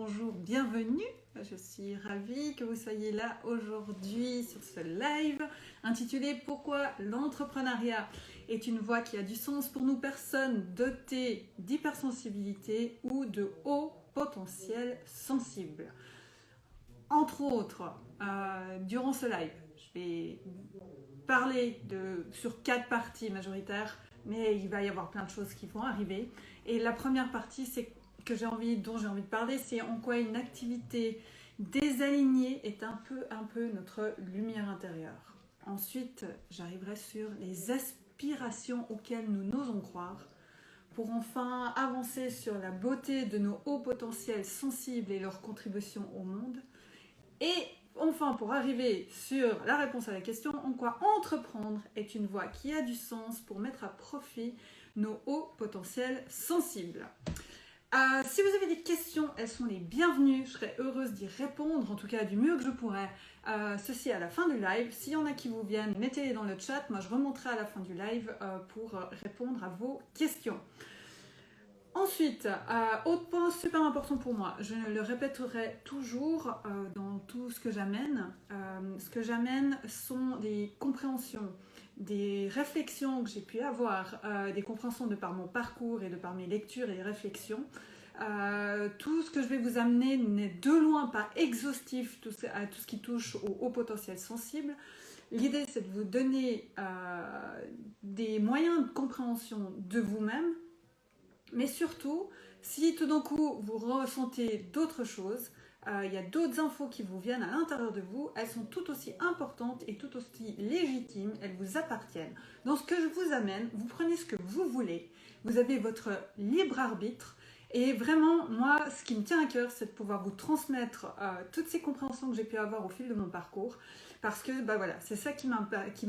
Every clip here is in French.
bonjour, bienvenue. Je suis ravie que vous soyez là aujourd'hui sur ce live intitulé Pourquoi l'entrepreneuriat est une voie qui a du sens pour nous personnes dotées d'hypersensibilité ou de haut potentiel sensible. Entre autres, durant ce live, je vais parler sur 4 parties majoritaires, mais il va y avoir plein de choses qui vont arriver. Et la première partie, dont j'ai envie de parler, c'est en quoi une activité désalignée est un peu notre lumière intérieure. Ensuite, j'arriverai sur les aspirations auxquelles nous n'osons croire, pour enfin avancer sur la beauté de nos hauts potentiels sensibles et leur contribution au monde. Et enfin, pour arriver sur la réponse à la question, en quoi entreprendre est une voie qui a du sens pour mettre à profit nos hauts potentiels sensibles. Si vous avez des questions, elles sont les bienvenues. Je serai heureuse d'y répondre, en tout cas du mieux que je pourrai. Ceci à la fin du live. S'il y en a qui vous viennent, mettez-les dans le chat. Moi, je remonterai à la fin du live pour répondre à vos questions. Ensuite, autre point super important pour moi, je le répéterai toujours dans tout ce que j'amène. Ce que j'amène sont des compréhensions, des réflexions que j'ai pu avoir, des compréhensions de par mon parcours et de par mes lectures et réflexions. Tout ce que je vais vous amener n'est de loin pas exhaustif à tout ce qui touche au haut potentiel sensible. L'idée, c'est de vous donner des moyens de compréhension de vous-même. Mais surtout, si tout d'un coup vous ressentez d'autres choses, il y a d'autres infos qui vous viennent à l'intérieur de vous, elles sont tout aussi importantes et tout aussi légitimes, elles vous appartiennent. Dans ce que je vous amène, vous prenez ce que vous voulez, vous avez votre libre arbitre. Et vraiment, moi, ce qui me tient à cœur, c'est de pouvoir vous transmettre toutes ces compréhensions que j'ai pu avoir au fil de mon parcours. Parce que voilà, c'est ça qui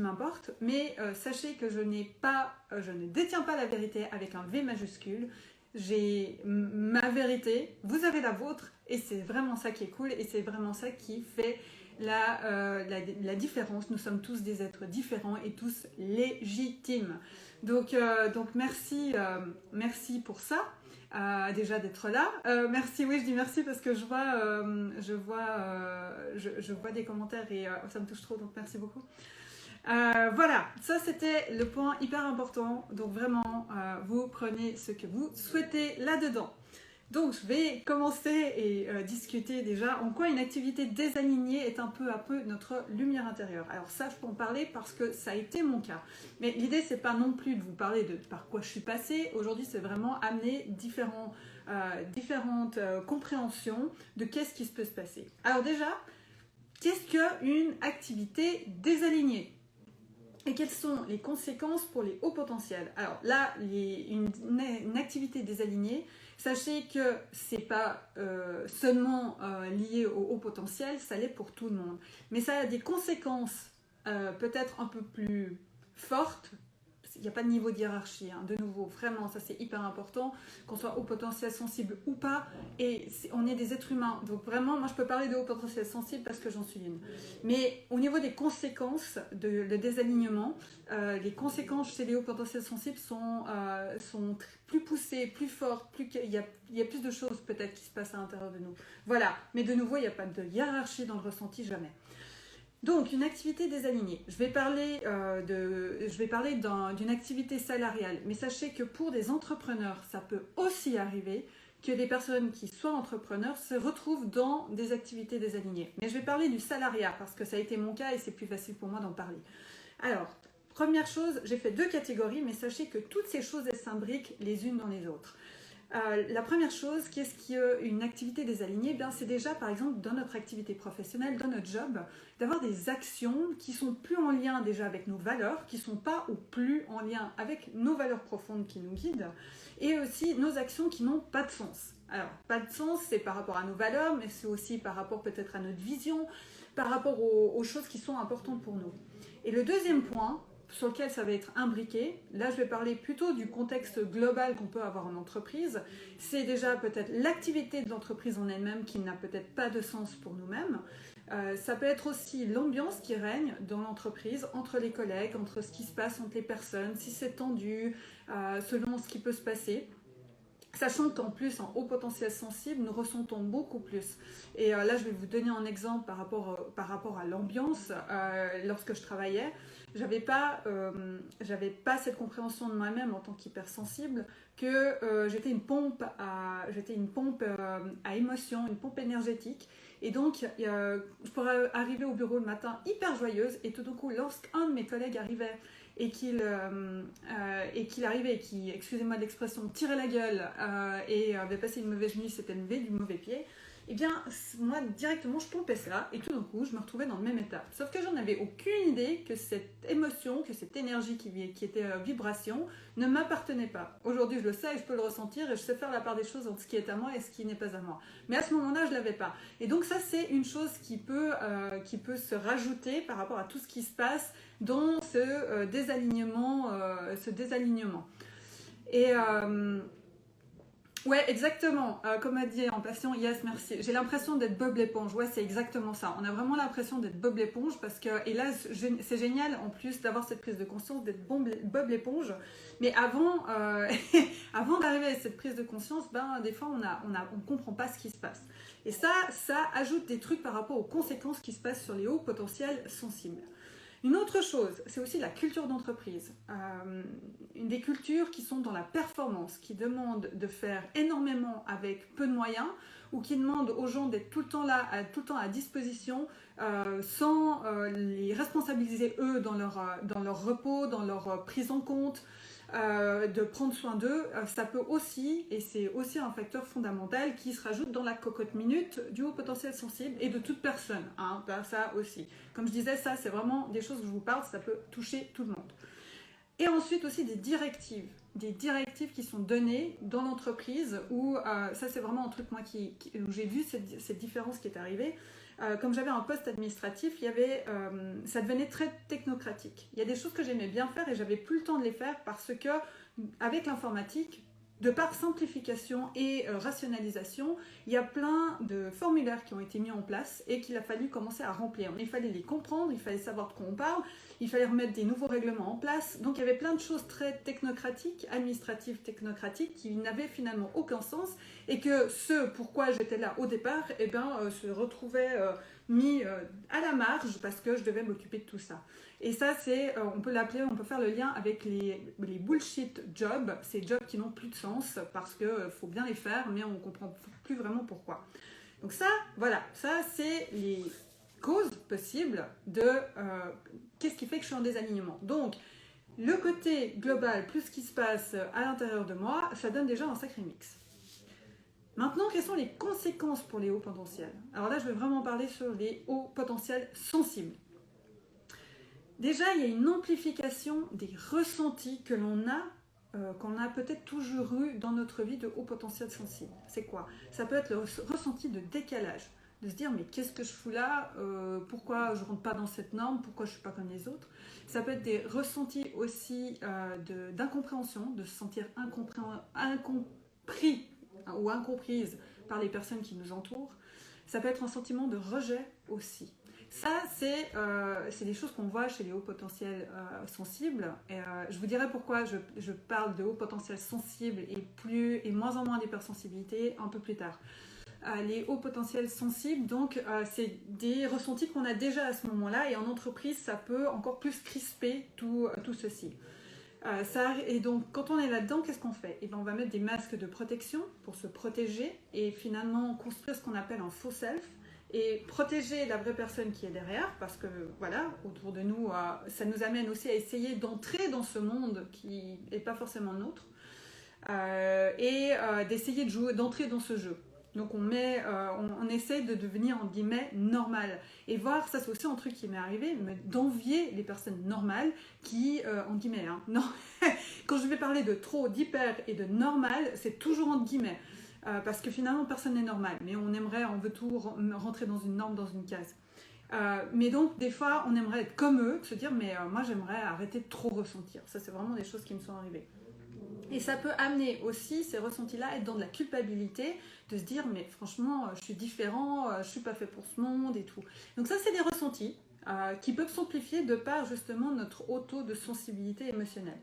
m'importe. Mais sachez que je ne détiens pas la vérité avec un V majuscule. J'ai ma vérité, vous avez la vôtre. Et c'est vraiment ça qui est cool. Et c'est vraiment ça qui fait la différence. Nous sommes tous des êtres différents et tous légitimes. Donc merci pour ça. Déjà d'être là. Merci, oui, je dis merci parce que je vois des commentaires et ça me touche trop, donc merci beaucoup. Voilà, ça c'était le point hyper important. Donc vraiment, vous prenez ce que vous souhaitez là-dedans. Donc je vais commencer et discuter déjà en quoi une activité désalignée est un peu notre lumière intérieure. Alors ça, je peux en parler parce que ça a été mon cas. Mais l'idée, c'est pas non plus de vous parler de par quoi je suis passée. Aujourd'hui, c'est vraiment amener différentes compréhensions de qu'est-ce qui peut se passer. Alors déjà, qu'est-ce qu'une activité désalignée ? Et quelles sont les conséquences pour les hauts potentiels? Alors là, une activité désalignée, sachez que ce n'est pas seulement lié au haut potentiel, ça l'est pour tout le monde. Mais ça a des conséquences peut-être un peu plus fortes. Il n'y a pas de niveau de hiérarchie, hein. De nouveau, vraiment, ça c'est hyper important, qu'on soit haut potentiel sensible ou pas, et on est des êtres humains, donc vraiment, moi je peux parler de haut potentiel sensible parce que j'en suis une. Mais au niveau des conséquences le désalignement, les conséquences chez les hauts potentiels sensibles sont plus poussées, plus fortes, il y a plus de choses peut-être qui se passent à l'intérieur de nous. Voilà, mais de nouveau, il n'y a pas de hiérarchie dans le ressenti, jamais. Donc, une activité désalignée. Je vais parler d'une activité salariale, mais sachez que pour des entrepreneurs, ça peut aussi arriver que des personnes qui soient entrepreneurs se retrouvent dans des activités désalignées. Mais je vais parler du salariat parce que ça a été mon cas et c'est plus facile pour moi d'en parler. Alors, première chose, j'ai fait 2 catégories, mais sachez que toutes ces choses, elles s'imbriquent les unes dans les autres. La première chose, qu'est-ce qu'une activité désalignée? C'est déjà, par exemple, dans notre activité professionnelle, dans notre job, d'avoir des actions qui sont plus en lien déjà avec nos valeurs, qui ne sont pas ou plus en lien avec nos valeurs profondes qui nous guident, et aussi nos actions qui n'ont pas de sens. Alors, pas de sens, c'est par rapport à nos valeurs, mais c'est aussi par rapport peut-être à notre vision, par rapport aux choses qui sont importantes pour nous. Et le deuxième point, sur lequel ça va être imbriqué. Là, je vais parler plutôt du contexte global qu'on peut avoir en entreprise. C'est déjà peut-être l'activité de l'entreprise en elle-même qui n'a peut-être pas de sens pour nous-mêmes. Ça peut être aussi l'ambiance qui règne dans l'entreprise, entre les collègues, entre ce qui se passe entre les personnes, si c'est tendu, selon ce qui peut se passer. Sachant qu'en plus, en haut potentiel sensible, nous ressentons beaucoup plus. Et là, je vais vous donner un exemple par rapport à l'ambiance. Lorsque je travaillais, j'avais pas cette compréhension de moi-même en tant qu'hypersensible que j'étais une pompe à émotions, une pompe énergétique. Et donc, je pourrais arriver au bureau le matin hyper joyeuse et tout d'un coup, lorsqu'un de mes collègues arrivait et qu'il arrivait et qui, excusez-moi de l'expression, tirait la gueule et avait passé une mauvaise nuit, s'était levé du mauvais pied, eh bien, moi, directement, je pompais ça et tout d'un coup, je me retrouvais dans le même état. Sauf que j'en avais aucune idée que cette émotion, que cette énergie qui était vibration, ne m'appartenait pas. Aujourd'hui, je le sais et je peux le ressentir et je sais faire la part des choses entre ce qui est à moi et ce qui n'est pas à moi. Mais à ce moment-là, je ne l'avais pas. Et donc ça, c'est une chose qui peut se rajouter par rapport à tout ce qui se passe dans ce désalignement. Et ouais, exactement. Comme a dit en patient, yes, merci. J'ai l'impression d'être Bob l'éponge. Ouais, c'est exactement ça. On a vraiment l'impression d'être Bob l'éponge parce que, et là, c'est génial en plus d'avoir cette prise de conscience d'être Bob l'éponge. Mais avant, avant d'arriver à cette prise de conscience, ben, des fois, on comprend pas ce qui se passe. Et ça ajoute des trucs par rapport aux conséquences qui se passent sur les hauts potentiels sensibles. Une autre chose, c'est aussi la culture d'entreprise. Des cultures qui sont dans la performance, qui demandent de faire énormément avec peu de moyens, ou qui demandent aux gens d'être tout le temps là, tout le temps à disposition, sans les responsabiliser eux dans leur repos, dans leur prise en compte, de prendre soin d'eux, ça peut aussi, et c'est aussi un facteur fondamental qui se rajoute dans la cocotte minute du haut potentiel sensible et de toute personne, hein, ça aussi. Comme je disais, ça c'est vraiment des choses que je vous parle, ça peut toucher tout le monde. Et ensuite aussi des directives qui sont données dans l'entreprise où ça c'est vraiment un truc moi où j'ai vu cette différence qui est arrivée. Comme j'avais un poste administratif, ça devenait très technocratique. Il y a des choses que j'aimais bien faire et j'avais plus le temps de les faire parce que avec l'informatique, de par simplification et rationalisation, il y a plein de formulaires qui ont été mis en place et qu'il a fallu commencer à remplir. Il fallait les comprendre, il fallait savoir de quoi on parle, il fallait remettre des nouveaux règlements en place. Donc il y avait plein de choses très technocratiques, administratives technocratiques, qui n'avaient finalement aucun sens et que ce pourquoi j'étais là au départ, se retrouvait mis à la marge parce que je devais m'occuper de tout ça. Et ça, on peut faire le lien avec les bullshit jobs, ces jobs qui n'ont plus de sens parce qu'il faut bien les faire, mais on ne comprend plus vraiment pourquoi. Donc ça, voilà, ça c'est les causes possibles de qu'est-ce qui fait que je suis en désalignement. Donc, le côté global plus ce qui se passe à l'intérieur de moi, ça donne déjà un sacré mix. Maintenant, quelles sont les conséquences pour les hauts potentiels? Alors là, je vais vraiment parler sur les hauts potentiels sensibles. Déjà, il y a une amplification des ressentis que l'on a peut-être toujours eu dans notre vie de haut potentiel sensible. C'est quoi? Ça peut être le ressenti de décalage, de se dire mais qu'est-ce que je fous là, pourquoi je ne rentre pas dans cette norme, pourquoi je ne suis pas comme les autres. Ça peut être des ressentis aussi d'incompréhension, de se sentir incompris ou incomprise par les personnes qui nous entourent. Ça peut être un sentiment de rejet aussi. Ça, c'est des choses qu'on voit chez les hauts potentiels sensibles. Et, je vous dirai pourquoi je parle de hauts potentiels sensibles et moins en moins d'hypersensibilité un peu plus tard. Les hauts potentiels sensibles, donc c'est des ressentis qu'on a déjà à ce moment-là et en entreprise, ça peut encore plus crisper tout ceci. Et donc, quand on est là-dedans, qu'est-ce qu'on fait? On va mettre des masques de protection pour se protéger et finalement construire ce qu'on appelle un faux self et protéger la vraie personne qui est derrière parce que, voilà, autour de nous, ça nous amène aussi à essayer d'entrer dans ce monde qui n'est pas forcément nôtre et d'essayer d'entrer dans ce jeu. Donc on essaie de devenir en guillemets normal et voir, ça c'est aussi un truc qui m'est arrivé, d'envier les personnes normales qui, en guillemets, hein, non, quand je vais parler de trop, d'hyper et de normal, c'est toujours en guillemets, parce que finalement personne n'est normal, mais on veut tout rentrer dans une norme, dans une case. Mais donc des fois on aimerait être comme eux, se dire mais moi j'aimerais arrêter de trop ressentir, ça c'est vraiment des choses qui me sont arrivées. Et ça peut amener aussi ces ressentis-là à être dans de la culpabilité, de se dire mais franchement je suis différent, je suis pas fait pour ce monde et tout. Donc ça c'est des ressentis qui peuvent s'amplifier de par justement notre haut taux de sensibilité émotionnelle.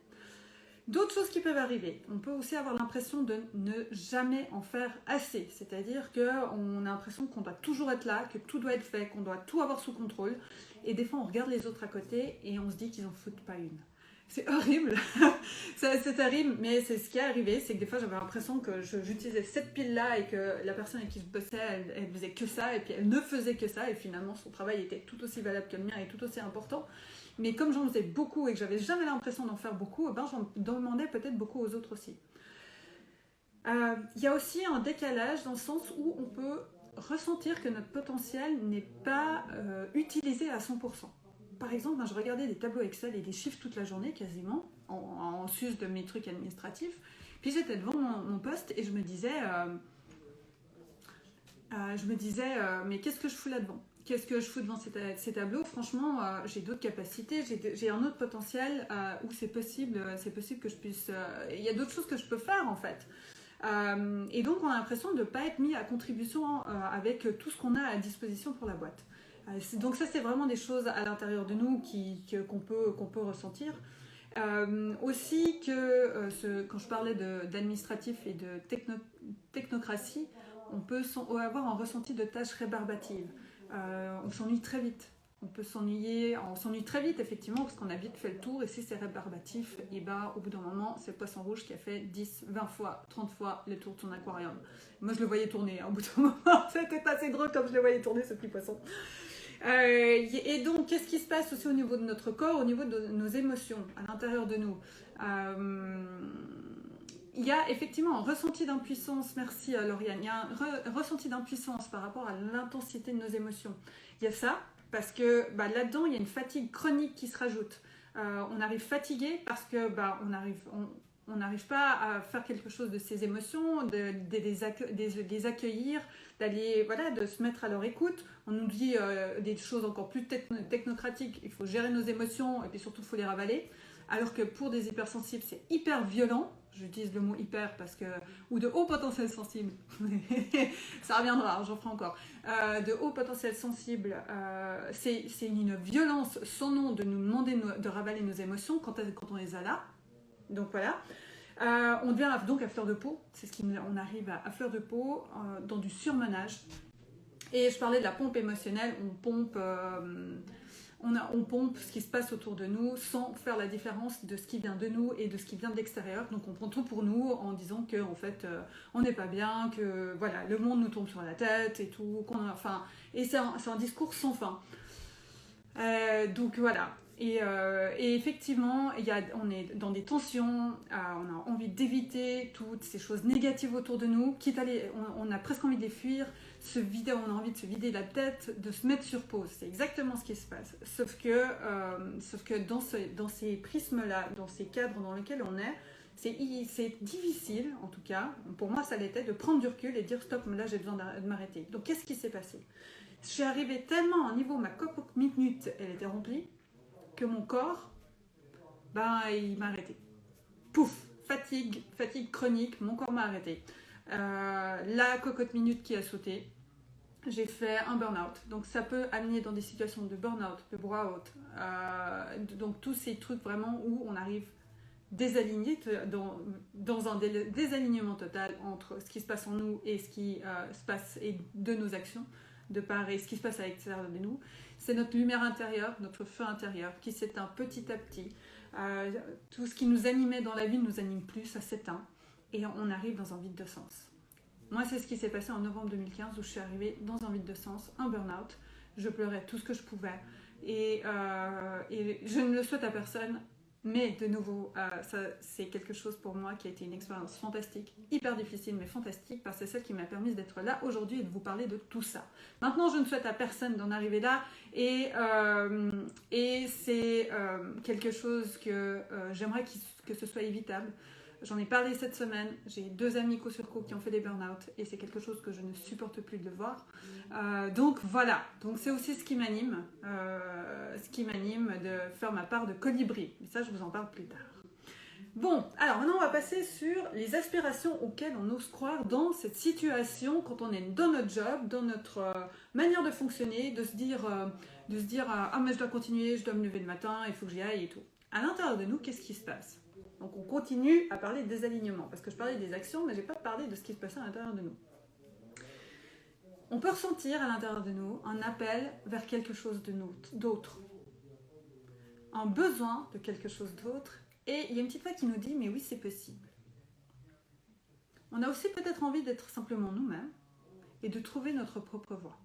D'autres choses qui peuvent arriver. On peut aussi avoir l'impression de ne jamais en faire assez. C'est-à-dire qu'on a l'impression qu'on doit toujours être là, que tout doit être fait, qu'on doit tout avoir sous contrôle. Et des fois, on regarde les autres à côté et on se dit qu'ils en foutent pas une. C'est horrible, c'est terrible, mais c'est ce qui est arrivé, c'est que des fois j'avais l'impression que j'utilisais cette pile-là et que la personne avec qui je bossais, elle faisait que ça, et puis elle ne faisait que ça, et finalement son travail était tout aussi valable que le mien et tout aussi important. Mais comme j'en faisais beaucoup et que j'avais jamais l'impression d'en faire beaucoup, eh ben, j'en demandais peut-être beaucoup aux autres aussi. Il y a aussi un décalage dans le sens où on peut ressentir que notre potentiel n'est pas utilisé à 100%. Par exemple, je regardais des tableaux Excel et des chiffres toute la journée quasiment, en sus de mes trucs administratifs. Puis j'étais devant mon poste et je me disais, mais qu'est-ce que je fous là-devant? Qu'est-ce que je fous devant ces tableaux? Franchement, j'ai d'autres capacités, j'ai un autre potentiel où c'est possible que je puisse... Il y a d'autres choses que je peux faire en fait. Et donc on a l'impression de ne pas être mis à contribution avec tout ce qu'on a à disposition pour la boîte. Donc ça c'est vraiment des choses à l'intérieur de nous qu'on peut ressentir. Aussi que quand je parlais d'administratif et de technocratie, on peut avoir un ressenti de tâches rébarbatives. On s'ennuie très vite. On s'ennuie très vite effectivement parce qu'on a vite fait le tour et si c'est rébarbatif, et ben, au bout d'un moment c'est le poisson rouge qui a fait 10, 20 fois, 30 fois le tour de son aquarium. Moi je le voyais tourner, au bout d'un moment c'était assez drôle comme je le voyais tourner ce petit poisson. Et donc qu'est-ce qui se passe aussi au niveau de notre corps, au niveau de nos émotions à l'intérieur de nous? Il y a effectivement un ressenti d'impuissance, merci Lauriane, il y a un ressenti d'impuissance par rapport à l'intensité de nos émotions. Il y a ça, parce que là-dedans, il y a une fatigue chronique qui se rajoute. On arrive fatigué parce que on n'arrive pas à faire quelque chose de ces émotions, de les accueillir, de se mettre à leur écoute. On nous dit des choses encore plus technocratiques, il faut gérer nos émotions et puis surtout il faut les ravaler. Alors que pour des hypersensibles, c'est hyper violent. J'utilise le mot hyper ou de haut potentiel sensible. Ça reviendra, j'en ferai encore. De haut potentiel sensible, c'est une violence sans nom de nous demander de ravaler nos émotions quand on les a là. Donc voilà. On devient donc à fleur de peau. C'est on arrive à fleur de peau dans du surmenage. Et je parlais de la pompe émotionnelle. On pompe ce qui se passe autour de nous sans faire la différence de ce qui vient de nous et de ce qui vient de l'extérieur. Donc on prend tout pour nous en disant qu'en fait on n'est pas bien, que voilà, le monde nous tombe sur la tête et tout. Et c'est un discours sans fin. Donc voilà. Et effectivement, on est dans des tensions, on a envie d'éviter toutes ces choses négatives autour de nous, on a presque envie de les fuir, on a envie de se vider la tête, de se mettre sur pause. C'est exactement ce qui se passe. Sauf que dans ces prismes-là, dans ces cadres dans lesquels on est, c'est difficile, en tout cas, pour moi ça l'était, de prendre du recul et de dire stop, là j'ai besoin de m'arrêter. Donc qu'est-ce qui s'est passé? Je suis arrivée tellement à un niveau, ma coque minute, elle était remplie, que mon corps, il m'a arrêté. Pouf, fatigue chronique, mon corps m'a arrêté. La cocotte minute qui a sauté, j'ai fait un burn-out. Donc ça peut amener dans des situations de burn-out, de bore-out, donc tous ces trucs vraiment où on arrive désaligné, dans un désalignement total entre ce qui se passe en nous et ce qui se passe et de nos actions, de part et ce qui se passe à l'extérieur de nous. C'est notre lumière intérieure, notre feu intérieur qui s'éteint petit à petit. Tout ce qui nous animait dans la vie ne nous anime plus, ça s'éteint et on arrive dans un vide de sens. Moi, c'est ce qui s'est passé en novembre 2015 où je suis arrivée dans un vide de sens, un burn-out. Je pleurais tout ce que je pouvais et je ne le souhaite à personne. Mais de nouveau, c'est quelque chose pour moi qui a été une expérience fantastique, hyper difficile mais fantastique, parce que c'est celle qui m'a permis d'être là aujourd'hui et de vous parler de tout ça. Maintenant, je ne souhaite à personne d'en arriver là et c'est quelque chose que j'aimerais que ce soit évitable. J'en ai parlé cette semaine, j'ai 2 amis coup sur coup qui ont fait des burn-out et c'est quelque chose que je ne supporte plus de voir. Donc voilà, donc c'est aussi ce qui m'anime de faire ma part de colibri. Mais ça, je vous en parle plus tard. Bon, alors maintenant on va passer sur les aspirations auxquelles on ose croire dans cette situation quand on est dans notre job, dans notre manière de fonctionner, de se dire ah mais je dois continuer, je dois me lever le matin, il faut que j'y aille et tout. À l'intérieur de nous, qu'est-ce qui se passe? Donc on continue à parler des alignements, parce que je parlais des actions, mais je n'ai pas parlé de ce qui se passait à l'intérieur de nous. On peut ressentir à l'intérieur de nous un appel vers quelque chose d'autre, un besoin de quelque chose d'autre, et il y a une petite voix qui nous dit, mais oui, c'est possible. On a aussi peut-être envie d'être simplement nous-mêmes et de trouver notre propre voie.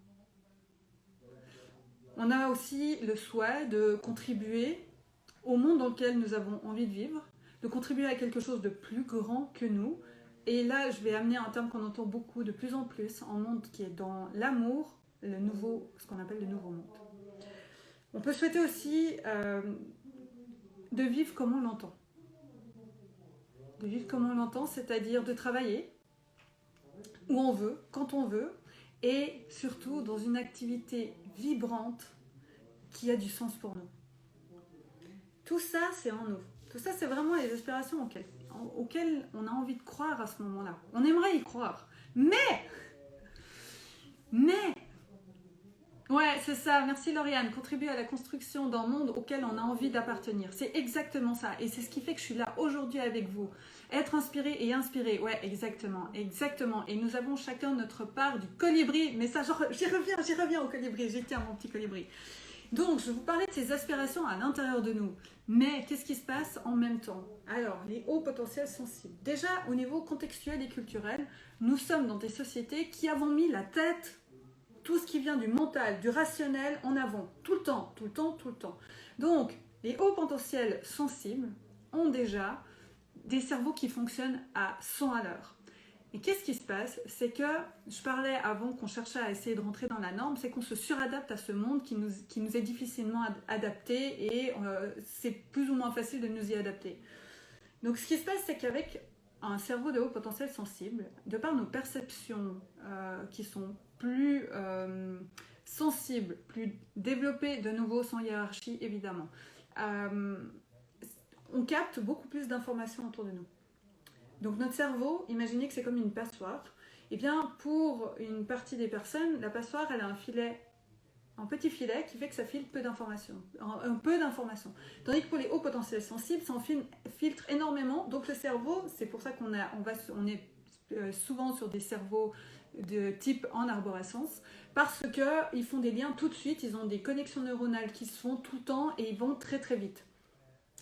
On a aussi le souhait de contribuer au monde dans lequel nous avons envie de vivre, de contribuer à quelque chose de plus grand que nous. Et là, je vais amener un terme qu'on entend beaucoup de plus en plus, un monde qui est dans l'amour, ce qu'on appelle le nouveau monde. On peut souhaiter aussi de vivre comme on l'entend. De vivre comme on l'entend, c'est-à-dire de travailler où on veut, quand on veut, et surtout dans une activité vibrante qui a du sens pour nous. Tout ça, c'est en nous. Tout ça, c'est vraiment les aspirations auxquelles on a envie de croire à ce moment-là. On aimerait y croire. Mais, ouais, c'est ça. Merci Lauriane. Contribuer à la construction d'un monde auquel on a envie d'appartenir. C'est exactement ça. Et c'est ce qui fait que je suis là aujourd'hui avec vous. Être inspiré et inspiré. Ouais, exactement. Exactement. Et nous avons chacun notre part du colibri. Mais ça, genre, j'y reviens au colibri. J'y tiens, mon petit colibri. Donc, je vous parlais de ces aspirations à l'intérieur de nous. Mais qu'est-ce qui se passe en même temps? Alors, les hauts potentiels sensibles. Déjà, au niveau contextuel et culturel, nous sommes dans des sociétés qui avons mis la tête, tout ce qui vient du mental, du rationnel en avant. Tout le temps, tout le temps, tout le temps. Donc, les hauts potentiels sensibles ont déjà des cerveaux qui fonctionnent à 100 à l'heure. Et qu'est-ce qui se passe? C'est que, je parlais avant qu'on cherchait à essayer de rentrer dans la norme, c'est qu'on se suradapte à ce monde qui nous est difficilement adapté et c'est plus ou moins facile de nous y adapter. Donc ce qui se passe, c'est qu'avec un cerveau de haut potentiel sensible, de par nos perceptions qui sont plus sensibles, plus développées, de nouveau sans hiérarchie évidemment, on capte beaucoup plus d'informations autour de nous. Donc notre cerveau, imaginez que c'est comme une passoire. Et bien pour une partie des personnes, la passoire, elle a un petit filet qui fait que ça filtre peu d'informations. Tandis que pour les hauts potentiels sensibles, ça en filtre énormément. Donc le cerveau, c'est pour ça qu'on est souvent sur des cerveaux de type en arborescence, parce qu'ils font des liens tout de suite, ils ont des connexions neuronales qui se font tout le temps et ils vont très très vite.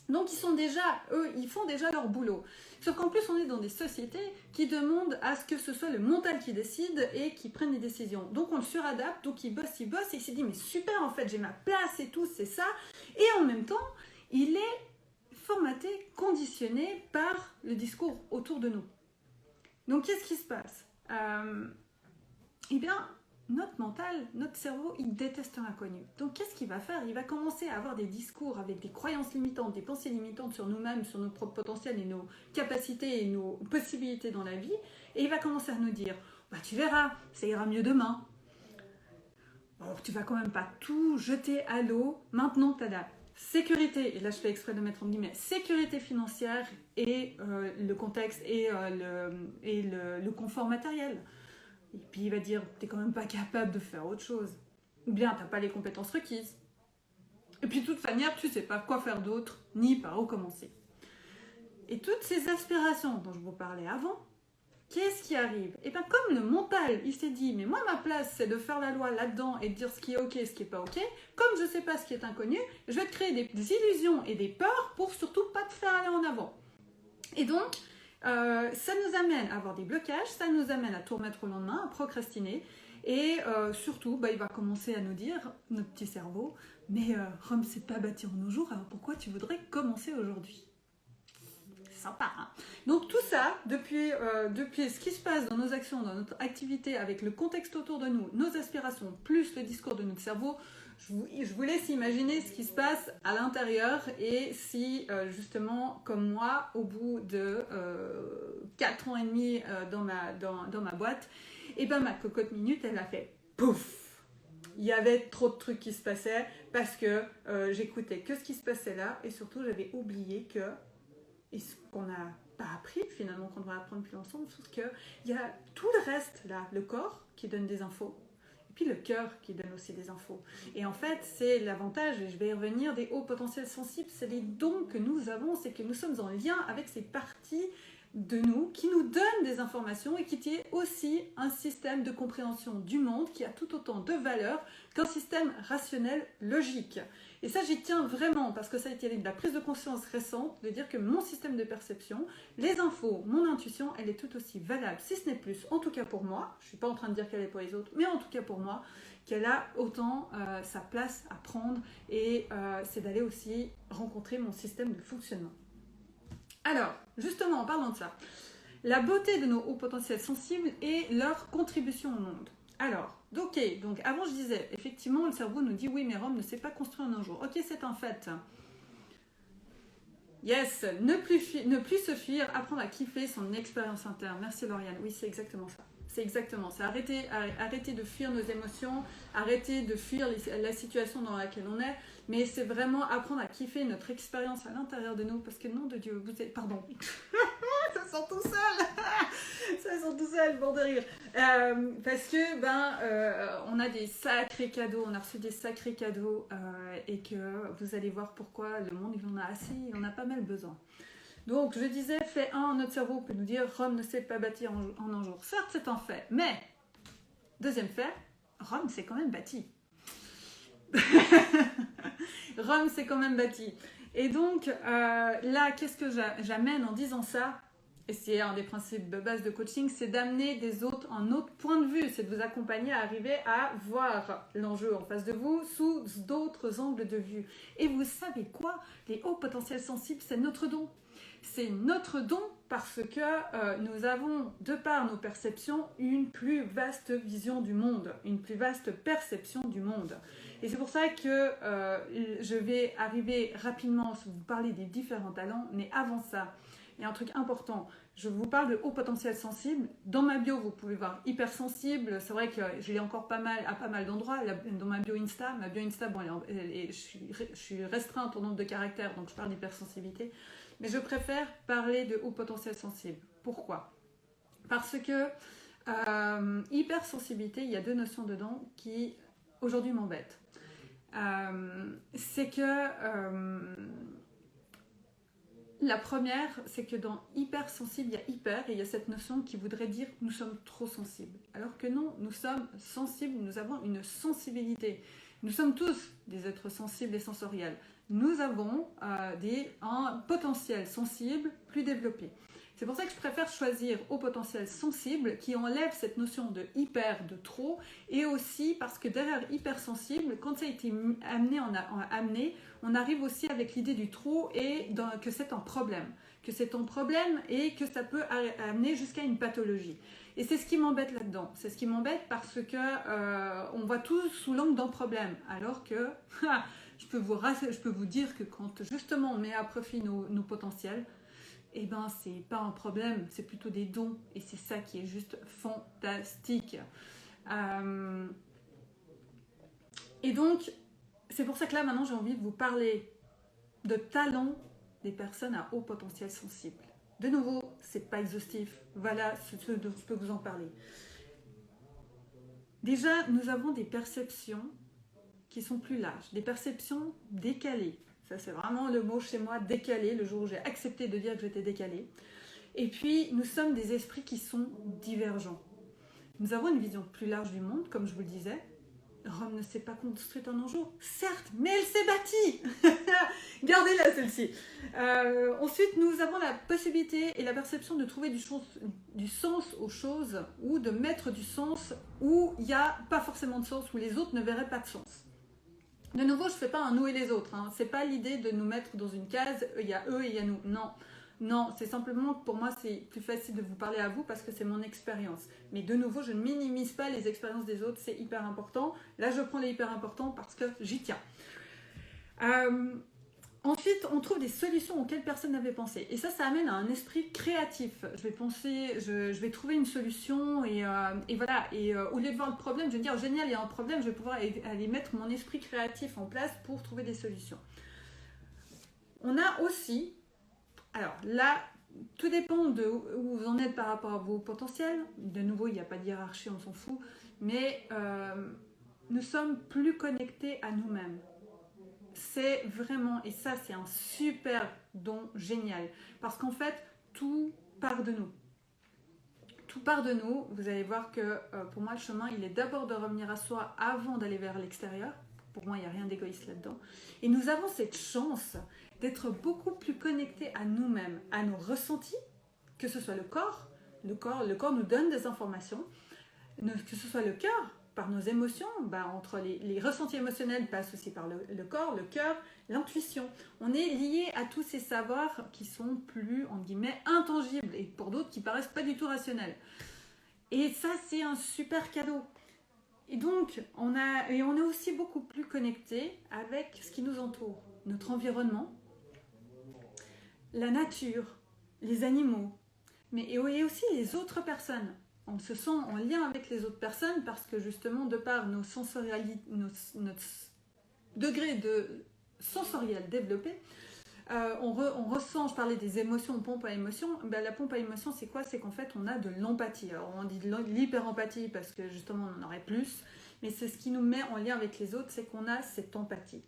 Donc ils font déjà leur boulot. Sauf qu'en plus, on est dans des sociétés qui demandent à ce que ce soit le mental qui décide et qui prenne les décisions. Donc on le suradapte, donc il bosse, et il s'est dit, mais super, en fait, j'ai ma place et tout, c'est ça. Et en même temps, il est formaté, conditionné par le discours autour de nous. Donc qu'est-ce qui se passe? Eh bien, notre mental, notre cerveau, il déteste l'inconnu. Donc qu'est-ce qu'il va faire? Il va commencer à avoir des discours avec des croyances limitantes, des pensées limitantes sur nous-mêmes, sur nos propres potentiels et nos capacités et nos possibilités dans la vie. Et il va commencer à nous dire, bah, tu verras, ça ira mieux demain. Oh, tu vas quand même pas tout jeter à l'eau. Maintenant, tu as la sécurité, et là je fais exprès de mettre en guillemets, sécurité financière et le contexte et le confort matériel. Et puis il va dire, t'es quand même pas capable de faire autre chose. Ou bien t'as pas les compétences requises. Et puis de toute manière, tu sais pas quoi faire d'autre, ni par où commencer. Et toutes ces aspirations dont je vous parlais avant, qu'est-ce qui arrive? Et bien comme le mental, il s'est dit, mais moi ma place c'est de faire la loi là-dedans et de dire ce qui est ok, ce qui est pas ok, comme je sais pas ce qui est inconnu, je vais te créer des illusions et des peurs pour surtout pas te faire aller en avant. Et donc, ça nous amène à avoir des blocages, ça nous amène à tout remettre au lendemain, à procrastiner. Et surtout, il va commencer à nous dire, notre petit cerveau, mais Rome, c'est pas bâti en nos jours, alors pourquoi tu voudrais commencer aujourd'hui? C'est sympa, hein? Donc tout ça, depuis ce qui se passe dans nos actions, dans notre activité, avec le contexte autour de nous, nos aspirations, plus le discours de notre cerveau, je vous laisse imaginer ce qui se passe à l'intérieur et si justement comme moi au bout de 4 ans et demi dans ma boîte, et ben ma cocotte minute elle a fait pouf. Il y avait trop de trucs qui se passaient parce que j'écoutais que ce qui se passait là et surtout j'avais oublié que, et ce qu'on n'a pas appris finalement, qu'on devrait apprendre plus ensemble, sauf qu'il y a tout le reste là, le corps qui donne des infos. Et puis le cœur qui donne aussi des infos. Et en fait, c'est l'avantage, et je vais y revenir, des hauts potentiels sensibles, c'est les dons que nous avons, c'est que nous sommes en lien avec ces parties de nous qui nous donnent des informations et qui est aussi un système de compréhension du monde qui a tout autant de valeur qu'un système rationnel logique. Et ça, j'y tiens vraiment parce que ça a été de la prise de conscience récente de dire que mon système de perception, les infos, mon intuition, elle est tout aussi valable, si ce n'est plus, en tout cas pour moi, je ne suis pas en train de dire qu'elle est pour les autres, mais en tout cas pour moi, qu'elle a autant sa place à prendre et c'est d'aller aussi rencontrer mon système de fonctionnement. Alors, justement, en parlant de ça, la beauté de nos hauts potentiels sensibles et leur contribution au monde. Alors, donc avant je disais, effectivement, le cerveau nous dit oui, mais Rome ne s'est pas construit en un jour. Ok, c'est un fait. Yes, ne plus se fuir, apprendre à kiffer son expérience interne. Merci Lauriane, oui, c'est exactement ça. C'est exactement ça. Arrêter de fuir nos émotions, arrêter de fuir la situation dans laquelle on est, mais c'est vraiment apprendre à kiffer notre expérience à l'intérieur de nous, parce que nom de Dieu, vous êtes... Pardon. Ça sort tout seul. Ça sort tout seul, bord de rire. Parce que, on a des sacrés cadeaux, on a reçu des sacrés cadeaux, et que vous allez voir pourquoi le monde, il en a assez, il en a pas mal besoin. Donc, je disais, fait 1, notre cerveau peut nous dire Rome ne s'est pas bâti en un jour. Certes, c'est un fait, mais, deuxième fait, Rome s'est quand même bâti. Rome s'est quand même bâti. Et donc, là, qu'est-ce que j'amène en disant ça? Et c'est un des principes de base de coaching, c'est d'amener des autres un autre point de vue, c'est de vous accompagner à arriver à voir l'enjeu en face de vous sous d'autres angles de vue. Et vous savez quoi? Les hauts potentiels sensibles, c'est notre don. C'est notre don parce que nous avons, de par nos perceptions, une plus vaste vision du monde, une plus vaste perception du monde. Et c'est pour ça que je vais arriver rapidement à vous parler des différents talents, mais avant ça, il y a un truc important. Je vous parle de haut potentiel sensible. Dans ma bio, vous pouvez voir hypersensible. C'est vrai que je l'ai encore à pas mal d'endroits. Dans ma bio Insta, bon, je suis restreinte au nombre de caractères, donc je parle d'hypersensibilité. Mais je préfère parler de haut potentiel sensible. Pourquoi? Parce que hypersensibilité, il y a deux notions dedans qui aujourd'hui m'embêtent. C'est que la première, c'est que dans hypersensible, il y a hyper et il y a cette notion qui voudrait dire nous sommes trop sensibles. Alors que non, nous sommes sensibles, nous avons une sensibilité. Nous sommes tous des êtres sensibles et sensoriels. Nous avons un potentiel sensible plus développé. C'est pour ça que je préfère choisir au potentiel sensible qui enlève cette notion de hyper, de trop, et aussi parce que derrière hypersensible, quand ça a été amené, on arrive aussi avec l'idée du trop et que c'est un problème. Que c'est un problème et que ça peut amener jusqu'à une pathologie. Et c'est ce qui m'embête là-dedans. C'est ce qui m'embête parce que on voit tout sous l'angle d'un problème. Alors que je peux vous dire que quand justement on met à profit nos potentiels, eh ben c'est pas un problème, c'est plutôt des dons. Et c'est ça qui est juste fantastique. Et donc, c'est pour ça que là maintenant j'ai envie de vous parler de talents des personnes à haut potentiel sensible. De nouveau, c'est pas exhaustif. Voilà ce dont je peux vous en parler. Déjà, nous avons des perceptions qui sont plus larges, des perceptions décalées. Ça, c'est vraiment le mot chez moi, décalé, le jour où j'ai accepté de dire que j'étais décalée. Et puis, nous sommes des esprits qui sont divergents. Nous avons une vision plus large du monde, comme je vous le disais. Rome ne s'est pas construite en un jour, certes, mais elle s'est bâtie. Gardez-la celle-ci. Ensuite, nous avons la possibilité et la perception de trouver du sens aux choses ou de mettre du sens où il n'y a pas forcément de sens, où les autres ne verraient pas de sens. De nouveau, je ne fais pas un nous et les autres. Hein. Ce n'est pas l'idée de nous mettre dans une case, il y a eux et il y a nous. Non. Non, c'est simplement que pour moi, c'est plus facile de vous parler à vous parce que c'est mon expérience. Mais de nouveau, je ne minimise pas les expériences des autres, c'est hyper important. Là, je prends les hyper importants parce que j'y tiens. Ensuite, on trouve des solutions auxquelles personne n'avait pensé. Et ça amène à un esprit créatif. Je vais trouver une solution et voilà. Et au lieu de voir le problème, je vais dire génial, il y a un problème, je vais pouvoir aller mettre mon esprit créatif en place pour trouver des solutions. On a aussi... Alors là, tout dépend de où vous en êtes par rapport à vos potentiels. De nouveau, il n'y a pas de hiérarchie, on s'en fout. mais nous sommes plus connectés à nous-mêmes. C'est vraiment, et ça c'est un super don génial, parce qu'en fait, tout part de nous. Tout part de nous. Vous allez voir que pour moi, le chemin, il est d'abord de revenir à soi avant d'aller vers l'extérieur. Pour moi, il n'y a rien d'égoïste là-dedans. Et nous avons cette chance d'être beaucoup plus connectés à nous-mêmes, à nos ressentis, que ce soit le corps. Le corps nous donne des informations, que ce soit le cœur, par nos émotions, entre les ressentis émotionnels passent aussi par le corps, le cœur, l'intuition. On est lié à tous ces savoirs qui sont plus, entre guillemets, intangibles et pour d'autres qui paraissent pas du tout rationnels. Et ça, c'est un super cadeau. Et donc, on est aussi beaucoup plus connecté avec ce qui nous entoure, notre environnement, la nature, les animaux, mais et aussi les autres personnes. On se sent en lien avec les autres personnes parce que justement, de par nos notre degré de sensoriel développé, on ressent, je parlais des émotions, pompe à émotion. La pompe à émotion, c'est quoi? C'est qu'en fait, on a de l'empathie. Alors, on dit de l'hyper-empathie parce que justement, on en aurait plus. Mais c'est ce qui nous met en lien avec les autres, c'est qu'on a cette empathie.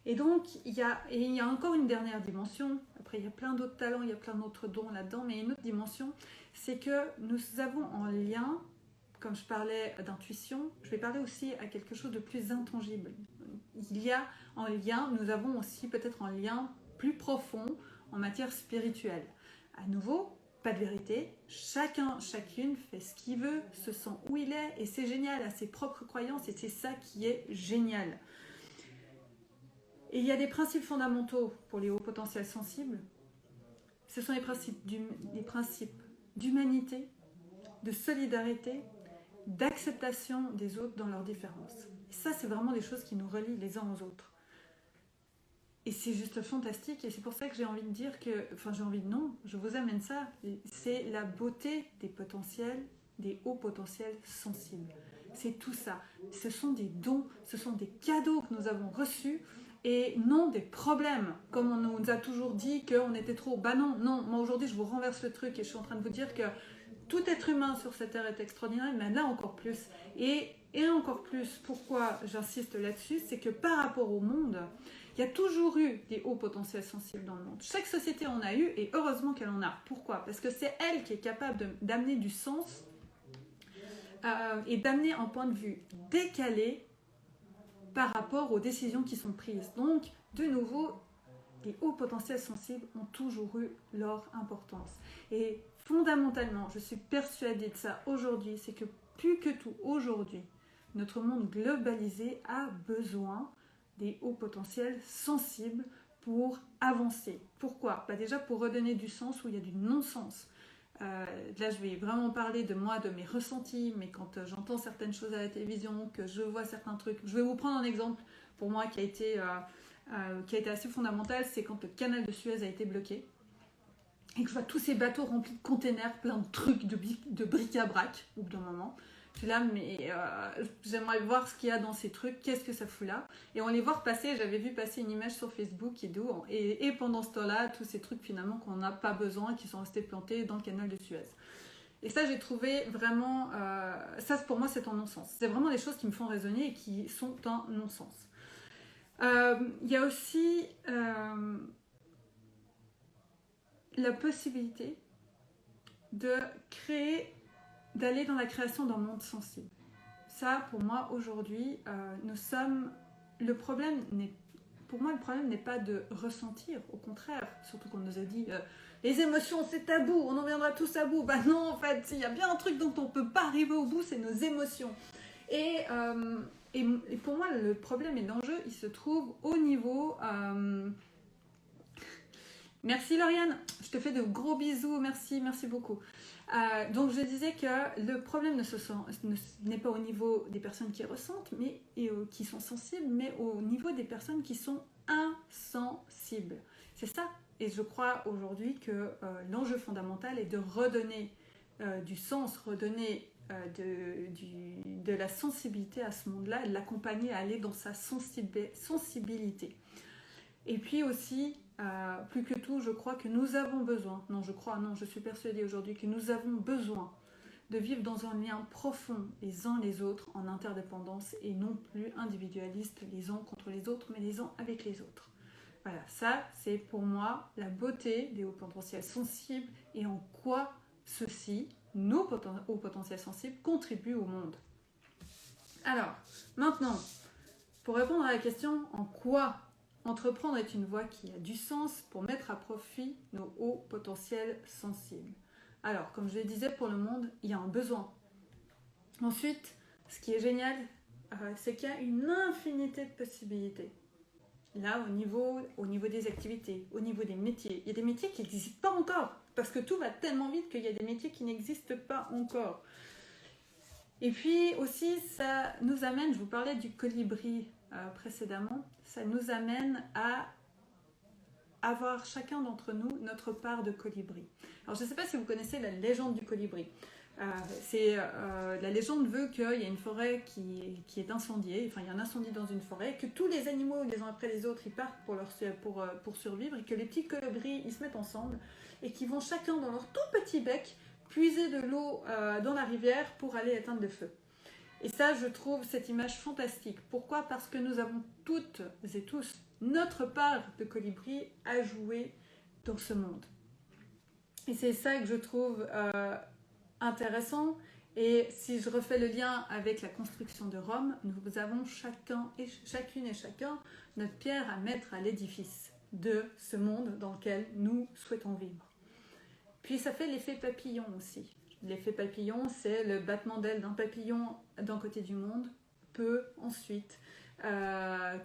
Et donc, il y a encore une dernière dimension. Après, il y a plein d'autres talents, il y a plein d'autres dons là-dedans. Mais une autre dimension, c'est que nous avons en lien, comme je parlais d'intuition, je vais parler aussi à quelque chose de plus intangible. Il y a en lien, nous avons aussi peut-être un lien plus profond en matière spirituelle. À nouveau, pas de vérité, chacune fait ce qu'il veut, se sent où il est, et c'est génial, à ses propres croyances, et c'est ça qui est génial. Et il y a des principes fondamentaux pour les hauts potentiels sensibles. Ce sont les principes d'humanité, de solidarité, d'acceptation des autres dans leurs différences. Et ça, c'est vraiment des choses qui nous relient les uns aux autres. Et c'est juste fantastique, et c'est pour ça que j'ai envie de dire que, je vous amène ça, c'est la beauté des potentiels, des hauts potentiels sensibles. C'est tout ça. Ce sont des dons, ce sont des cadeaux que nous avons reçus, et non des problèmes, comme on nous a toujours dit qu'on était trop. Non, moi aujourd'hui je vous renverse le truc, et je suis en train de vous dire que tout être humain sur cette terre est extraordinaire, mais là encore plus. Et encore plus, pourquoi j'insiste là-dessus, c'est que par rapport au monde, il y a toujours eu des hauts potentiels sensibles dans le monde. Chaque société en a eu, et heureusement qu'elle en a. Pourquoi? Parce que c'est elle qui est capable d'amener du sens et d'amener un point de vue décalé par rapport aux décisions qui sont prises. Donc, de nouveau, les hauts potentiels sensibles ont toujours eu leur importance. Et fondamentalement, je suis persuadée de ça aujourd'hui, c'est que plus que tout aujourd'hui, notre monde globalisé a besoin des hauts potentiels sensibles pour avancer. Pourquoi? Déjà pour redonner du sens où il y a du non-sens. Là, je vais vraiment parler de moi, de mes ressentis, mais quand j'entends certaines choses à la télévision, que je vois certains trucs, je vais vous prendre un exemple pour moi qui a été assez fondamental, c'est quand le canal de Suez a été bloqué et que je vois tous ces bateaux remplis de containers, plein de trucs, de bric-à-brac, au bout d'un moment. Je suis là, mais j'aimerais voir ce qu'il y a dans ces trucs, qu'est-ce que ça fout là? Et on les voit passer, j'avais vu passer une image sur Facebook et pendant ce temps-là, tous ces trucs finalement qu'on n'a pas besoin, qui sont restés plantés dans le canal de Suez. Et ça, j'ai trouvé vraiment, ça pour moi c'est un non-sens. C'est vraiment des choses qui me font raisonner et qui sont un non-sens. Il y a aussi la possibilité d'aller dans la création d'un monde sensible. Ça, pour moi, aujourd'hui, pour moi, le problème n'est pas de ressentir, au contraire, surtout qu'on nous a dit les émotions, c'est tabou, on en viendra tous à bout. Non, en fait, il y a bien un truc dont on ne peut pas arriver au bout, c'est nos émotions. Et pour moi, le problème et l'enjeu, il se trouve au niveau... Merci Lauriane, je te fais de gros bisous, merci beaucoup. Donc je disais que le problème n'est pas au niveau des personnes qui ressentent qui sont sensibles, mais au niveau des personnes qui sont insensibles. C'est ça. Et je crois aujourd'hui que l'enjeu fondamental est de redonner du sens, redonner de la sensibilité à ce monde-là et de l'accompagner à aller dans sa sensibilité. Et puis aussi, plus que tout, je crois que nous avons besoin, je suis persuadée aujourd'hui que nous avons besoin de vivre dans un lien profond les uns les autres en interdépendance et non plus individualiste les uns contre les autres, mais les uns avec les autres. Voilà, ça c'est pour moi la beauté des hauts potentiels sensibles et en quoi ceux-ci, nos hauts potentiels sensibles, contribuent au monde. Alors, maintenant, pour répondre à la question en quoi entreprendre est une voie qui a du sens pour mettre à profit nos hauts potentiels sensibles. Alors, comme je le disais, pour le monde, il y a un besoin. Ensuite, ce qui est génial, c'est qu'il y a une infinité de possibilités. Là, au niveau des activités, au niveau des métiers, il y a des métiers qui n'existent pas encore, parce que tout va tellement vite qu'il y a des métiers qui n'existent pas encore. Et puis aussi, ça nous amène, je vous parlais du colibri précédemment, ça nous amène à avoir chacun d'entre nous notre part de colibri. Alors je ne sais pas si vous connaissez la légende du colibri. La légende veut qu'il y a une forêt qui est incendiée, enfin il y a un incendie dans une forêt, que tous les animaux les uns après les autres ils partent pour survivre et que les petits colibris ils se mettent ensemble et qu'ils vont chacun dans leur tout petit bec puiser de l'eau dans la rivière pour aller éteindre le feu. Et ça, je trouve cette image fantastique. Pourquoi ? Parce que nous avons toutes et tous notre part de colibri à jouer dans ce monde. Et c'est ça que je trouve intéressant. Et si je refais le lien avec la construction de Rome, nous avons chacune et chacun notre pierre à mettre à l'édifice de ce monde dans lequel nous souhaitons vivre. Puis ça fait l'effet papillon aussi. L'effet papillon, c'est le battement d'aile d'un papillon d'un côté du monde peut ensuite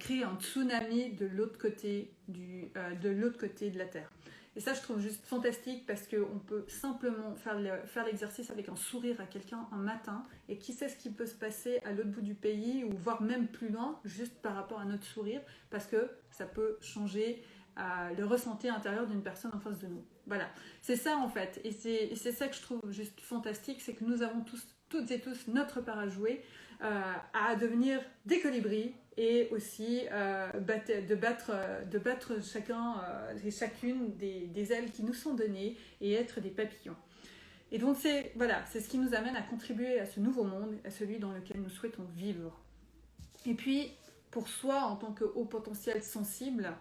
créer un tsunami de l'autre côté de la Terre. Et ça, je trouve juste fantastique parce qu'on peut simplement faire l'exercice avec un sourire à quelqu'un un matin et qui sait ce qui peut se passer à l'autre bout du pays ou voire même plus loin juste par rapport à notre sourire parce que ça peut changer le ressenti intérieur d'une personne en face de nous. Voilà, c'est ça en fait, et c'est ça que je trouve juste fantastique, c'est que nous avons toutes et tous notre part à jouer, à devenir des colibris et aussi de battre chacun et chacune des ailes qui nous sont données et être des papillons. Et donc c'est ce qui nous amène à contribuer à ce nouveau monde, à celui dans lequel nous souhaitons vivre. Et puis, pour soi, en tant que haut potentiel sensible,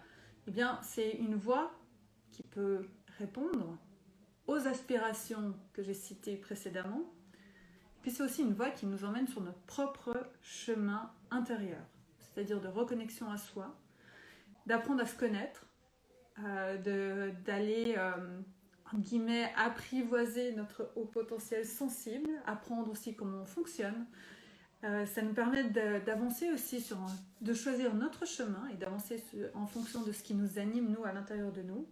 eh bien, c'est une voie qui peut répondre aux aspirations que j'ai citées précédemment. Puis c'est aussi une voie qui nous emmène sur notre propre chemin intérieur, c'est-à-dire de reconnexion à soi, d'apprendre à se connaître, d'aller, en guillemets, apprivoiser notre haut potentiel sensible, apprendre aussi comment on fonctionne. Ça nous permet d'avancer aussi de choisir notre chemin et d'avancer en fonction de ce qui nous anime, nous, à l'intérieur de nous.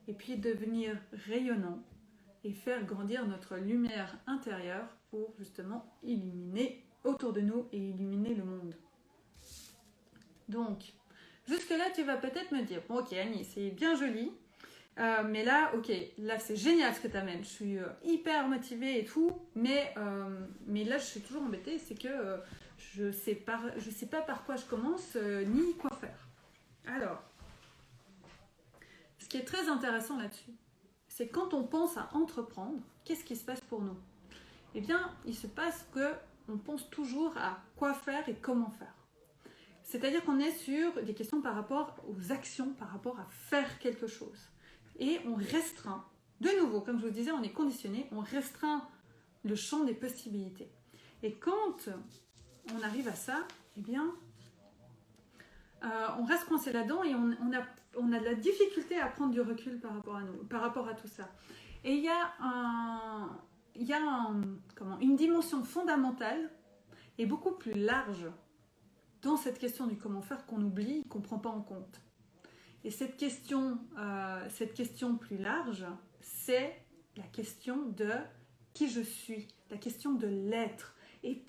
Et puis devenir rayonnant et faire grandir notre lumière intérieure pour justement illuminer autour de nous et illuminer le monde. Donc, jusque-là, tu vas peut-être me dire, bon ok Annie, c'est bien joli, mais là, ok, là c'est génial ce que tu amènes, je suis hyper motivée et tout, mais là je suis toujours embêtée, c'est que je sais pas par quoi je commence, ni quoi faire. Alors, ce qui est très intéressant là-dessus, c'est quand on pense à entreprendre, qu'est-ce qui se passe pour nous ? Eh bien, il se passe qu'on pense toujours à quoi faire et comment faire. C'est-à-dire qu'on est sur des questions par rapport aux actions, par rapport à faire quelque chose. Et on restreint, de nouveau, comme je vous disais, on est conditionné, on restreint le champ des possibilités. Et quand on arrive à ça, eh bien, on reste coincé là-dedans et on a de la difficulté à prendre du recul par rapport à tout ça. Et il y a une dimension fondamentale et beaucoup plus large dans cette question du comment faire qu'on oublie, qu'on ne prend pas en compte. Et cette question plus large, c'est la question de qui je suis, la question de l'être. Et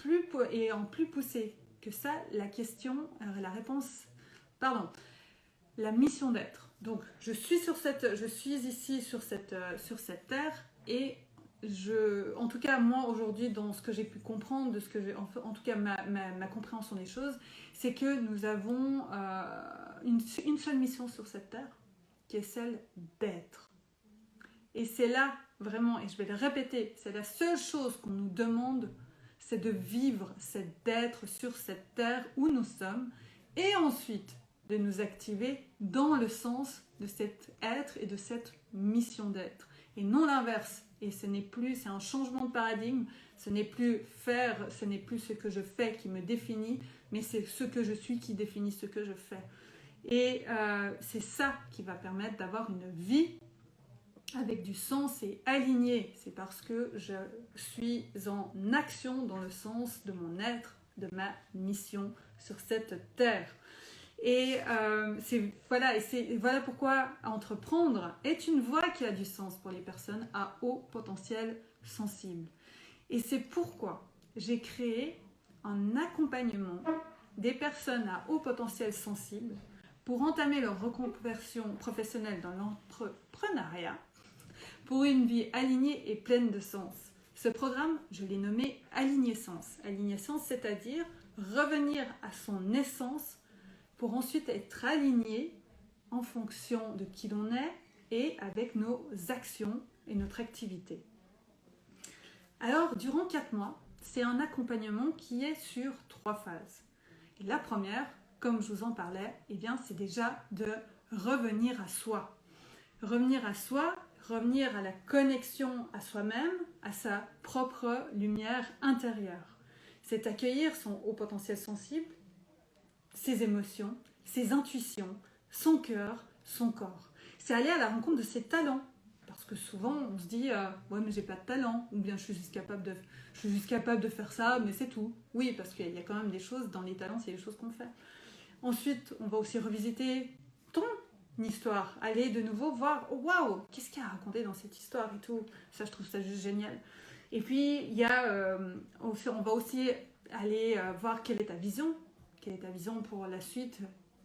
en plus poussé que ça, la mission d'être. Donc, je suis ici sur cette terre et en tout cas, moi aujourd'hui, dans ce que j'ai pu comprendre, en tout cas ma compréhension des choses, c'est que nous avons une seule mission sur cette terre, qui est celle d'être. Et c'est là, vraiment, et je vais le répéter, c'est la seule chose qu'on nous demande, c'est de vivre, c'est d'être sur cette terre où nous sommes, et ensuite de nous activer dans le sens de cet être et de cette mission d'être. Et non l'inverse. Et ce n'est plus, c'est un changement de paradigme, ce n'est plus faire, ce n'est plus ce que je fais qui me définit, mais c'est ce que je suis qui définit ce que je fais. Et c'est ça qui va permettre d'avoir une vie avec du sens et alignée. C'est parce que je suis en action dans le sens de mon être, de ma mission sur cette terre. Et voilà pourquoi entreprendre est une voie qui a du sens pour les personnes à haut potentiel sensible. Et c'est pourquoi j'ai créé un accompagnement des personnes à haut potentiel sensible pour entamer leur reconversion professionnelle dans l'entrepreneuriat pour une vie alignée et pleine de sens. Ce programme, je l'ai nommé Alignessence. Alignessence, c'est-à-dire revenir à son essence pour ensuite être aligné en fonction de qui l'on est et avec nos actions et notre activité. Alors, durant 4 mois, c'est un accompagnement qui est sur 3 phases. Et la première, comme je vous en parlais, eh bien, c'est déjà de revenir à soi. Revenir à soi, revenir à la connexion à soi-même, à sa propre lumière intérieure. C'est accueillir son haut potentiel sensible, ses émotions, ses intuitions, son cœur, son corps. C'est aller à la rencontre de ses talents. Parce que souvent, on se dit « ouais, mais j'ai pas de talent » ou bien « je suis juste capable de faire ça, mais c'est tout ». Oui, parce qu'il y a quand même des choses, dans les talents, c'est les choses qu'on fait. Ensuite, on va aussi revisiter ton histoire. Aller de nouveau voir « waouh, qu'est-ce qu'il y a à raconter dans cette histoire » et tout. Ça, je trouve ça juste génial. Et puis, il y a, on va aussi aller voir quelle est ta vision. Quelle est ta vision pour la suite,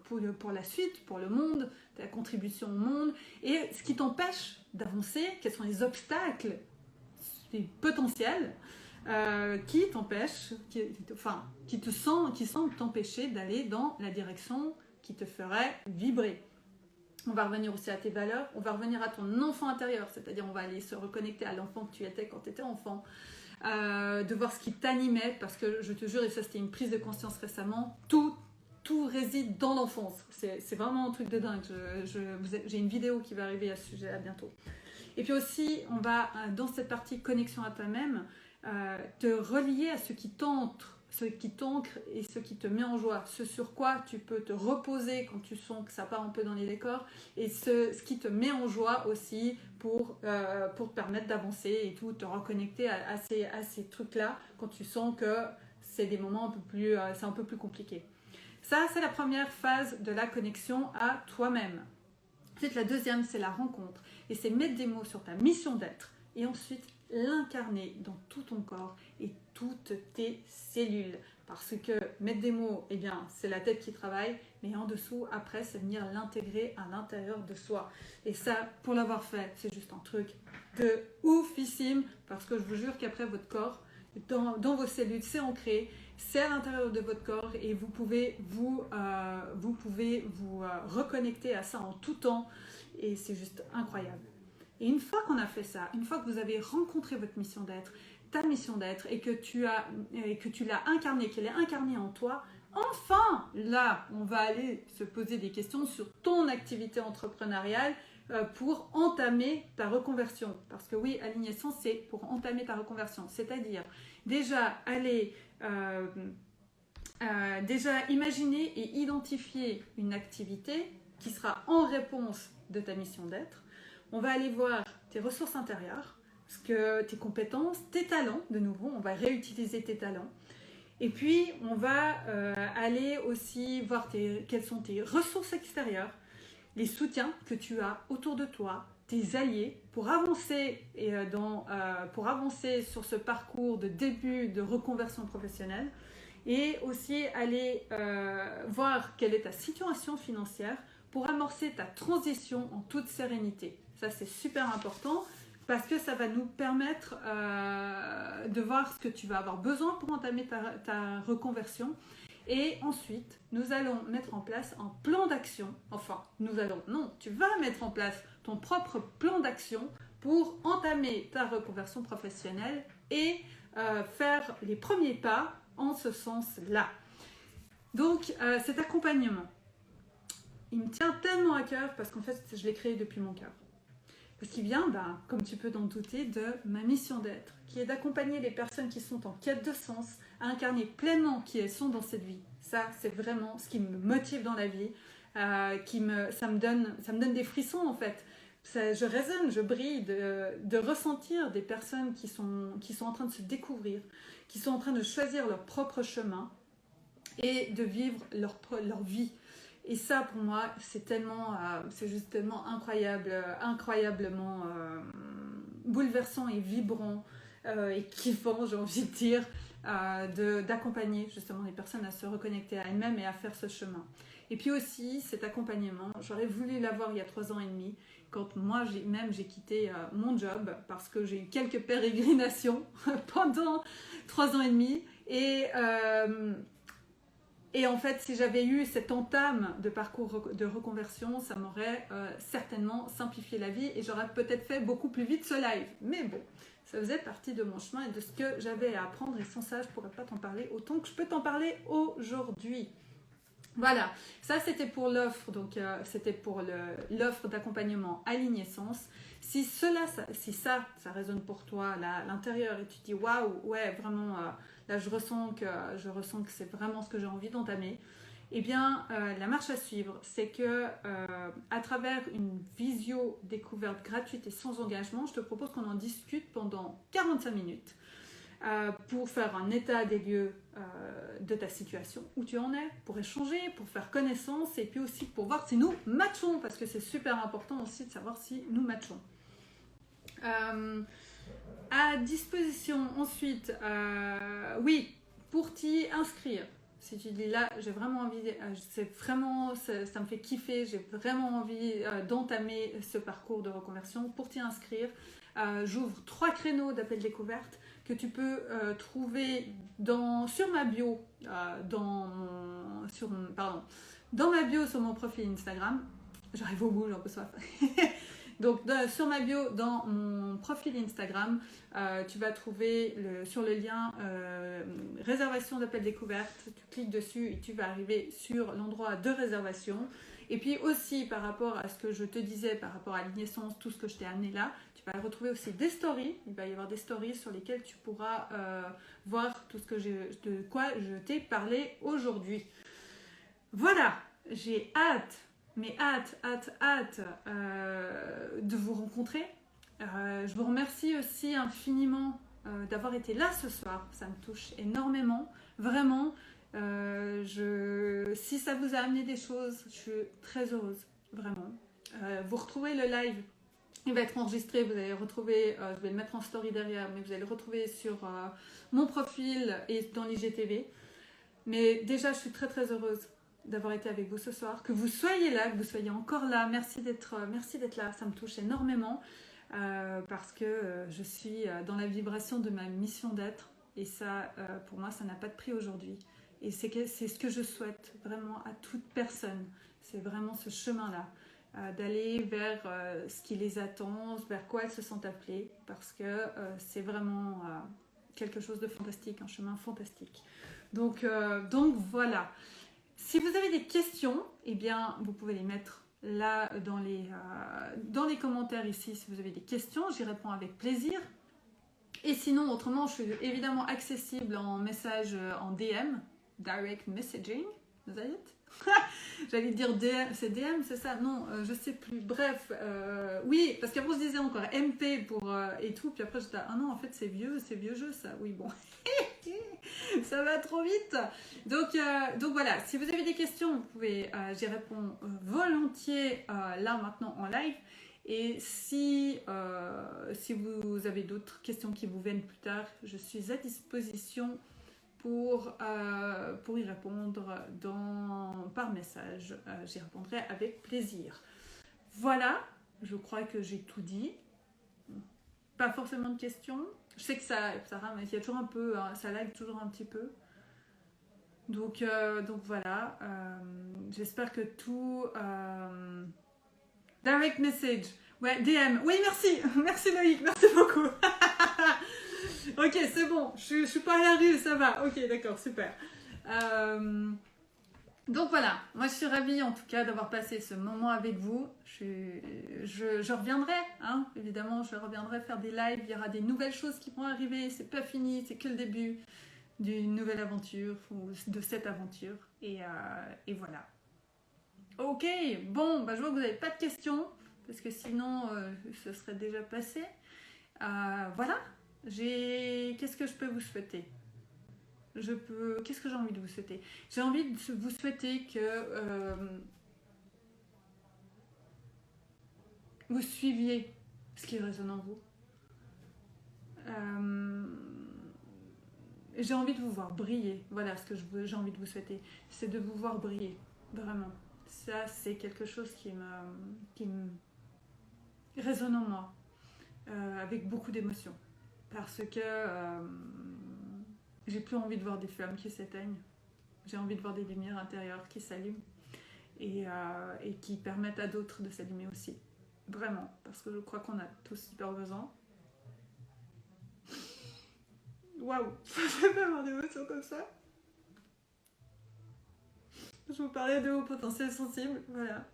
pour le monde, ta contribution au monde, et ce qui t'empêche d'avancer, quels sont les obstacles potentiels qui t'empêchent, qui semblent t'empêcher d'aller dans la direction qui te ferait vibrer. On va revenir aussi à tes valeurs, on va revenir à ton enfant intérieur, c'est-à-dire on va aller se reconnecter à l'enfant que tu étais quand tu étais enfant. De voir ce qui t'animait, parce que je te jure, et ça c'était une prise de conscience récemment, tout réside dans l'enfance. C'est vraiment un truc de dingue. J'ai une vidéo qui va arriver à ce sujet-là bientôt. Et puis aussi, on va, dans cette partie connexion à toi-même, te relier à ce qui t'ancre et ce qui te met en joie, ce sur quoi tu peux te reposer quand tu sens que ça part un peu dans les décors, et ce qui te met en joie aussi pour te permettre d'avancer et tout, te reconnecter à ces trucs-là quand tu sens que c'est des moments c'est un peu plus compliqué. Ça, c'est la première phase de la connexion à toi-même. Ensuite, la deuxième, c'est la rencontre. Et c'est mettre des mots sur ta mission d'être. Et ensuite, l'incarner dans tout ton corps et toutes tes cellules. Parce que mettre des mots, eh bien, c'est la tête qui travaille. Mais en dessous, après, c'est venir l'intégrer à l'intérieur de soi. Et ça, pour l'avoir fait, c'est juste un truc de oufissime. Parce que je vous jure qu'après, votre corps, dans vos cellules, c'est ancré. C'est à l'intérieur de votre corps et vous pouvez vous reconnecter à ça en tout temps et c'est juste incroyable. Et une fois qu'on a fait ça, une fois que vous avez rencontré votre mission d'être, ta mission d'être et que tu l'as incarnée, qu'elle est incarnée en toi, enfin là, on va aller se poser des questions sur ton activité entrepreneuriale pour entamer ta reconversion. Parce que oui, Alignessence, c'est pour entamer ta reconversion. C'est-à-dire déjà déjà imaginer et identifier une activité qui sera en réponse de ta mission d'être. On va aller voir tes ressources intérieures, tes compétences, tes talents, de nouveau, on va réutiliser tes talents. Et puis, on va aller aussi voir quelles sont tes ressources extérieures, les soutiens que tu as autour de toi, tes alliés pour avancer, pour avancer sur ce parcours de début de reconversion professionnelle et aussi aller voir quelle est ta situation financière pour amorcer ta transition en toute sérénité. Ça, c'est super important parce que ça va nous permettre de voir ce que tu vas avoir besoin pour entamer ta reconversion. Et ensuite, nous allons mettre en place un plan d'action. Enfin, tu vas mettre en place ton propre plan d'action pour entamer ta reconversion professionnelle et faire les premiers pas en ce sens-là. Donc, cet accompagnement, il me tient tellement à cœur parce qu'en fait, je l'ai créé depuis mon cœur. Parce qu'il vient, comme tu peux t'en douter, de ma mission d'être, qui est d'accompagner les personnes qui sont en quête de sens à incarner pleinement qui elles sont dans cette vie. Ça, c'est vraiment ce qui me motive dans la vie, ça me donne des frissons en fait. Je résonne, je brille de ressentir des personnes qui sont en train de se découvrir, qui sont en train de choisir leur propre chemin et de vivre leur vie. Et ça, pour moi, c'est juste tellement incroyablement bouleversant et vibrant et kiffant, j'ai envie de dire, d'accompagner justement les personnes à se reconnecter à elles-mêmes et à faire ce chemin. Et puis aussi, cet accompagnement, j'aurais voulu l'avoir il y a 3 ans et demi, quand moi j'ai quitté mon job parce que j'ai eu quelques pérégrinations pendant 3 ans et demi. Et en fait, si j'avais eu cette entame de parcours de reconversion, ça m'aurait certainement simplifié la vie et j'aurais peut-être fait beaucoup plus vite ce live. Mais bon, ça faisait partie de mon chemin et de ce que j'avais à apprendre et sans ça, je ne pourrais pas t'en parler autant que je peux t'en parler aujourd'hui. Voilà, ça c'était pour l'offre, donc c'était pour l'offre d'accompagnement Aligné Sens. Si ça résonne pour toi à l'intérieur et tu te dis waouh, ouais, vraiment, là je ressens que c'est vraiment ce que j'ai envie d'entamer, eh bien la marche à suivre, c'est que à travers une visio découverte gratuite et sans engagement, je te propose qu'on en discute pendant 45 minutes. Pour faire un état des lieux de ta situation, où tu en es, pour échanger, pour faire connaissance et puis aussi pour voir si nous matchons, parce que c'est super important aussi de savoir si nous matchons. À disposition ensuite, oui, pour t'y inscrire. Si tu dis là, j'ai vraiment envie, ça me fait kiffer, j'ai vraiment envie d'entamer ce parcours de reconversion. Pour t'y inscrire, j'ouvre 3 créneaux d'appel découverte que tu peux trouver sur ma bio, dans ma bio sur mon profil Instagram. J'arrive au bout, j'en peux soif. Donc sur ma bio, dans mon profil Instagram, tu vas trouver sur le lien réservation d'appel découverte. Tu cliques dessus et tu vas arriver sur l'endroit de réservation. Et puis aussi par rapport à ce que je te disais, par rapport à Aligné Sens, tout ce que je t'ai amené là, tu vas retrouver aussi des stories. Il va y avoir des stories sur lesquelles tu pourras voir tout de quoi je t'ai parlé aujourd'hui. Voilà, j'ai hâte de vous rencontrer. Je vous remercie aussi infiniment d'avoir été là ce soir. Ça me touche énormément, vraiment. Si ça vous a amené des choses, je suis très heureuse, vraiment. Vous retrouvez le live, il va être enregistré, vous allez le retrouver, je vais le mettre en story derrière, mais vous allez le retrouver sur mon profil et dans l'IGTV. Mais déjà, je suis très très heureuse d'avoir été avec vous ce soir, que vous soyez là, que vous soyez encore là. Merci d'être là, ça me touche énormément parce que je suis dans la vibration de ma mission d'être et ça, pour moi, ça n'a pas de prix aujourd'hui. Et c'est ce que je souhaite vraiment à toute personne. C'est vraiment ce chemin-là, d'aller vers ce qui les attend, vers quoi elles se sentent appelées, parce que c'est vraiment quelque chose de fantastique, un chemin fantastique. Donc voilà. Si vous avez des questions, eh bien, vous pouvez les mettre là dans les commentaires ici. Si vous avez des questions, j'y réponds avec plaisir. Et sinon, autrement, je suis évidemment accessible en message en DM, direct messaging, vous avez J'allais dire DM, c'est DM, c'est ça? Non, je sais plus. Bref, oui, parce qu'après je disais encore MP pour et tout, puis après j'étais ah non, en fait c'est vieux jeu ça. Oui, bon, ça va trop vite. Donc voilà, si vous avez des questions, vous pouvez, j'y réponds volontiers là maintenant en live. Et si vous avez d'autres questions qui vous viennent plus tard, je suis à disposition pour y répondre par message. J'y répondrai avec plaisir. Voilà, je crois que j'ai tout dit. Pas forcément de questions. Je sais que ça rame, il y a toujours un peu, ça lag toujours un petit peu. Donc voilà, j'espère que tout... direct message. Ouais, DM. Oui, merci. Merci Loïc, merci beaucoup. Ok, c'est bon. Je suis pas à la rue, ça va. Ok, d'accord, super. Donc voilà, moi je suis ravie en tout cas d'avoir passé ce moment avec vous. Je reviendrai, hein, évidemment, je reviendrai faire des lives. Il y aura des nouvelles choses qui vont arriver. C'est pas fini, c'est que le début d'une nouvelle aventure ou de cette aventure. Et voilà. Ok, bon, bah, je vois que vous n'avez pas de questions parce que sinon ce serait déjà passé. Voilà, qu'est-ce que je peux vous souhaiter? Qu'est-ce que j'ai envie de vous souhaiter? J'ai envie de vous souhaiter que vous suiviez ce qui résonne en vous. J'ai envie de vous voir briller. Voilà ce que j'ai envie de vous souhaiter. C'est de vous voir briller. Vraiment. Ça, c'est quelque chose qui me résonne en moi. Avec beaucoup d'émotion. Parce que j'ai plus envie de voir des flammes qui s'éteignent. J'ai envie de voir des lumières intérieures qui s'allument. Et qui permettent à d'autres de s'allumer aussi. Vraiment, parce que je crois qu'on a tous hyper besoin. Waouh, je vais pas avoir d'émotions comme ça. Je vous parlais de haut potentiel sensible, voilà.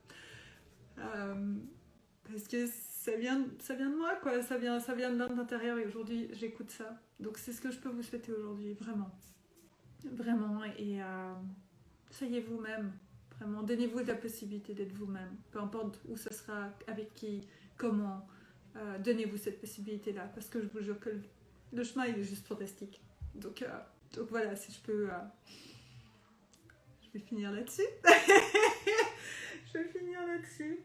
Parce que ça vient de moi, quoi. Ça vient de l'intérieur et aujourd'hui, j'écoute ça. Donc c'est ce que je peux vous souhaiter aujourd'hui, vraiment. Vraiment, et soyez vous-même. Vraiment, donnez-vous la possibilité d'être vous-même. Peu importe où ce sera, avec qui, comment. Donnez-vous cette possibilité-là. Parce que je vous jure que le chemin, il est juste fantastique. Donc voilà, si je peux... je vais finir là-dessus. Je vais finir là-dessus.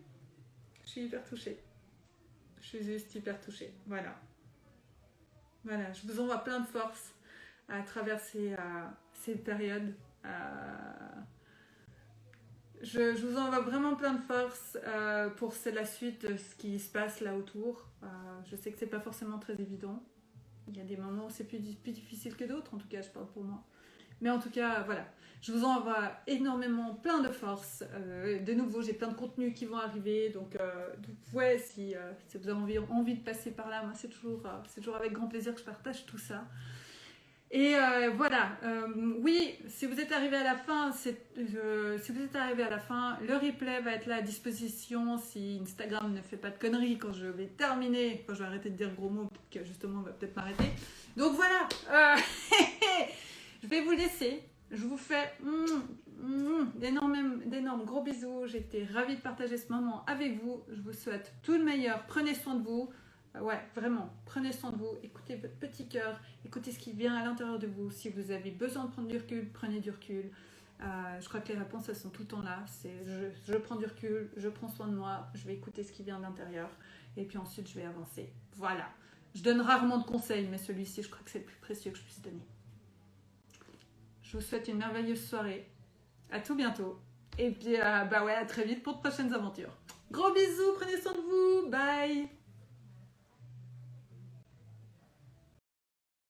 Je suis hyper touchée. Je suis juste hyper touchée. Voilà. Voilà, je vous envoie plein de force à travers ces périodes. Je vous envoie vraiment plein de force pour la suite de ce qui se passe là autour. Je sais que c'est pas forcément très évident. Il y a des moments où c'est plus difficile que d'autres, en tout cas je parle pour moi. Mais en tout cas, voilà. Je vous envoie énormément plein de force. De nouveau, j'ai plein de contenus qui vont arriver. Donc ouais, si vous avez envie de passer par là, moi c'est toujours avec grand plaisir que je partage tout ça. Et voilà, oui, si vous êtes arrivé à la fin, le replay va être là à disposition si Instagram ne fait pas de conneries quand je vais terminer, quand je vais arrêter de dire gros mots, que justement on va peut-être m'arrêter. Donc voilà, je vais vous laisser. Je vous fais d'énormes gros bisous. J'ai été ravie de partager ce moment avec vous. Je vous souhaite tout le meilleur. Prenez soin de vous. Ouais, vraiment, prenez soin de vous. Écoutez votre petit cœur. Écoutez ce qui vient à l'intérieur de vous. Si vous avez besoin de prendre du recul, prenez du recul. Je crois que les réponses, elles sont tout le temps là. C'est je prends du recul, je prends soin de moi, je vais écouter ce qui vient de l'intérieur. Et puis ensuite, je vais avancer. Voilà. Je donne rarement de conseils, mais celui-ci, je crois que c'est le plus précieux que je puisse donner. Je vous souhaite une merveilleuse soirée. À tout bientôt. Et puis, à très vite pour de prochaines aventures. Gros bisous, prenez soin de vous. Bye.